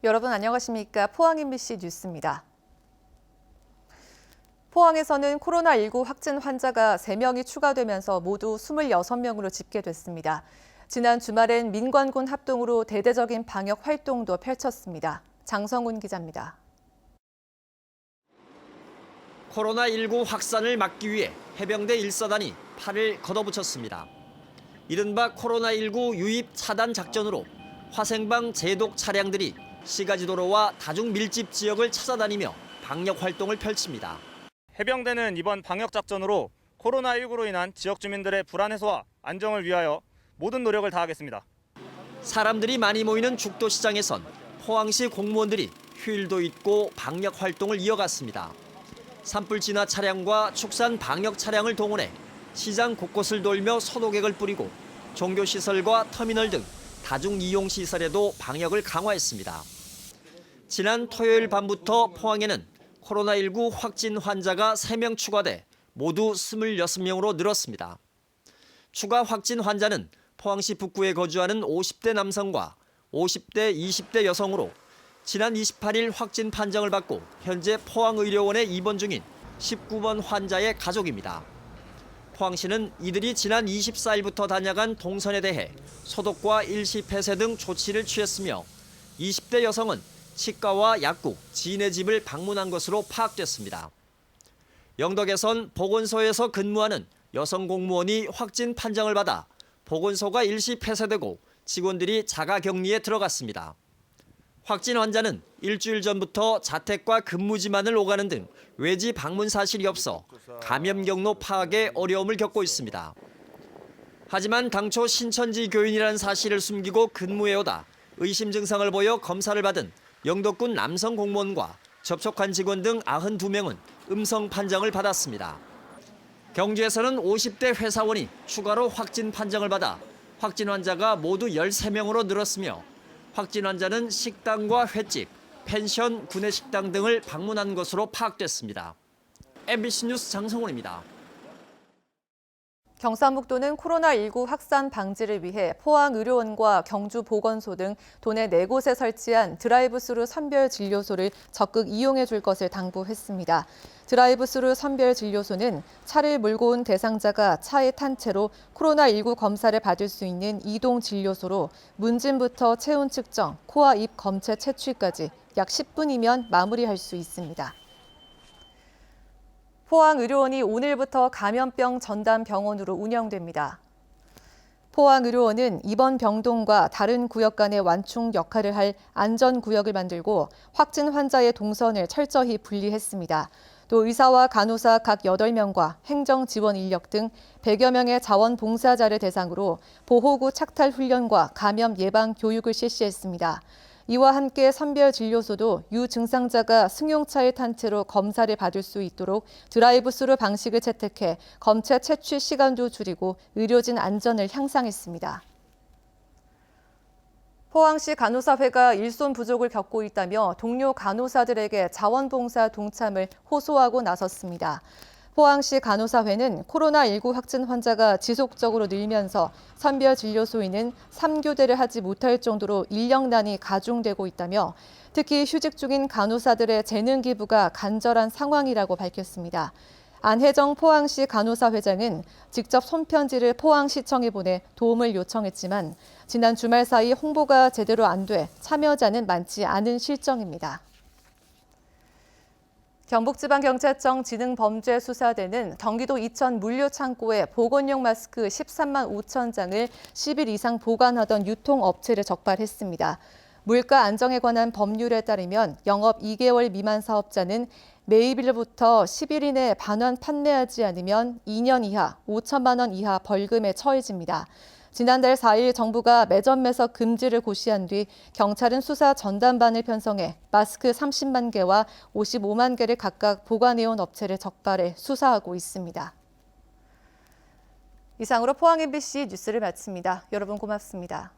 여러분 안녕하십니까? 포항 MBC 뉴스입니다. 포항에서는 코로나19 확진 환자가 3명이 추가되면서 모두 26명으로 집계됐습니다. 지난 주말엔 민관군 합동으로 대대적인 방역 활동도 펼쳤습니다. 장성훈 기자입니다. 코로나19 확산을 막기 위해 해병대 1사단이 팔을 걷어붙였습니다. 이른바 코로나19 유입 차단 작전으로 화생방 제독 차량들이 시가지도로와 다중 밀집 지역을 찾아다니며 방역 활동을 펼칩니다. 해병대는 이번 방역 작전으로 코로나19로 인한 지역 주민들의 불안 해소와 안정을 위하여 모든 노력을 다하겠습니다. 사람들이 많이 모이는 죽도시장에선 포항시 공무원들이 휴일도 잊고 방역 활동을 이어갔습니다. 산불 진화 차량과 축산 방역 차량을 동원해 시장 곳곳을 돌며 소독액을 뿌리고 종교시설과 터미널 등 다중 이용 시설에도 방역을 강화했습니다. 지난 토요일 밤부터 포항에는 코로나19 확진 환자가 3명 추가돼 모두 26명으로 늘었습니다. 추가 확진 환자는 포항시 북구에 거주하는 50대 남성과 50대, 20대 여성으로 지난 28일 확진 판정을 받고 현재 포항의료원에 입원 중인 19번 환자의 가족입니다. 포항시는 이들이 지난 24일부터 다녀간 동선에 대해 소독과 일시 폐쇄 등 조치를 취했으며 20대 여성은 치과와 약국, 지인의 집을 방문한 것으로 파악됐습니다. 영덕에선 보건소에서 근무하는 여성 공무원이 확진 판정을 받아 보건소가 일시 폐쇄되고 직원들이 자가격리에 들어갔습니다. 확진 환자는 일주일 전부터 자택과 근무지만을 오가는 등 외지 방문 사실이 없어 감염 경로 파악에 어려움을 겪고 있습니다. 하지만 당초 신천지 교인이라는 사실을 숨기고 근무해오다 의심 증상을 보여 검사를 받은 영덕군 남성 공무원과 접촉한 직원 등 92명은 음성 판정을 받았습니다. 경주에서는 50대 회사원이 추가로 확진 판정을 받아 확진 환자가 모두 13명으로 늘었으며 확진 환자는 식당과 횟집, 펜션, 구내식당 등을 방문한 것으로 파악됐습니다. MBC 뉴스 장성훈입니다. 경상북도는 코로나19 확산 방지를 위해 포항의료원과 경주보건소 등 도내 4곳에 설치한 드라이브스루 선별진료소를 적극 이용해 줄 것을 당부했습니다. 드라이브스루 선별진료소는 차를 몰고 온 대상자가 차에 탄 채로 코로나19 검사를 받을 수 있는 이동진료소로 문진부터 체온 측정, 코와 입 검체 채취까지 약 10분이면 마무리할 수 있습니다. 포항의료원이 오늘부터 감염병 전담 병원으로 운영됩니다. 포항의료원은 이번 병동과 다른 구역 간의 완충 역할을 할 안전구역을 만들고 확진 환자의 동선을 철저히 분리했습니다. 또 의사와 간호사 각 8명과 행정지원 인력 등 100여 명의 자원봉사자를 대상으로 보호구 착탈 훈련과 감염 예방 교육을 실시했습니다. 이와 함께 선별진료소도 유증상자가 승용차에 탄 채로 검사를 받을 수 있도록 드라이브스루 방식을 채택해 검체 채취 시간도 줄이고 의료진 안전을 향상했습니다. 포항시 간호사회가 일손 부족을 겪고 있다며 동료 간호사들에게 자원봉사 동참을 호소하고 나섰습니다. 포항시 간호사회는 코로나19 확진 환자가 지속적으로 늘면서 선별진료소에는 3교대를 하지 못할 정도로 인력난이 가중되고 있다며 특히 휴직 중인 간호사들의 재능 기부가 간절한 상황이라고 밝혔습니다. 안혜정 포항시 간호사회장은 직접 손편지를 포항시청에 보내 도움을 요청했지만 지난 주말 사이 홍보가 제대로 안 돼 참여자는 많지 않은 실정입니다. 경북지방경찰청 지능범죄수사대는 경기도 이천 물류창고에 보건용 마스크 13만 5천 장을 10일 이상 보관하던 유통업체를 적발했습니다. 물가 안정에 관한 법률에 따르면 영업 2개월 미만 사업자는 매입일부터 10일 이내 반환 판매하지 않으면 2년 이하 5천만 원 이하 벌금에 처해집니다. 지난달 4일 정부가 매점 매석 금지를 고시한 뒤 경찰은 수사 전담반을 편성해 마스크 30만 개와 55만 개를 각각 보관해온 업체를 적발해 수사하고 있습니다. 이상으로 포항 MBC 뉴스를 마칩니다. 여러분 고맙습니다.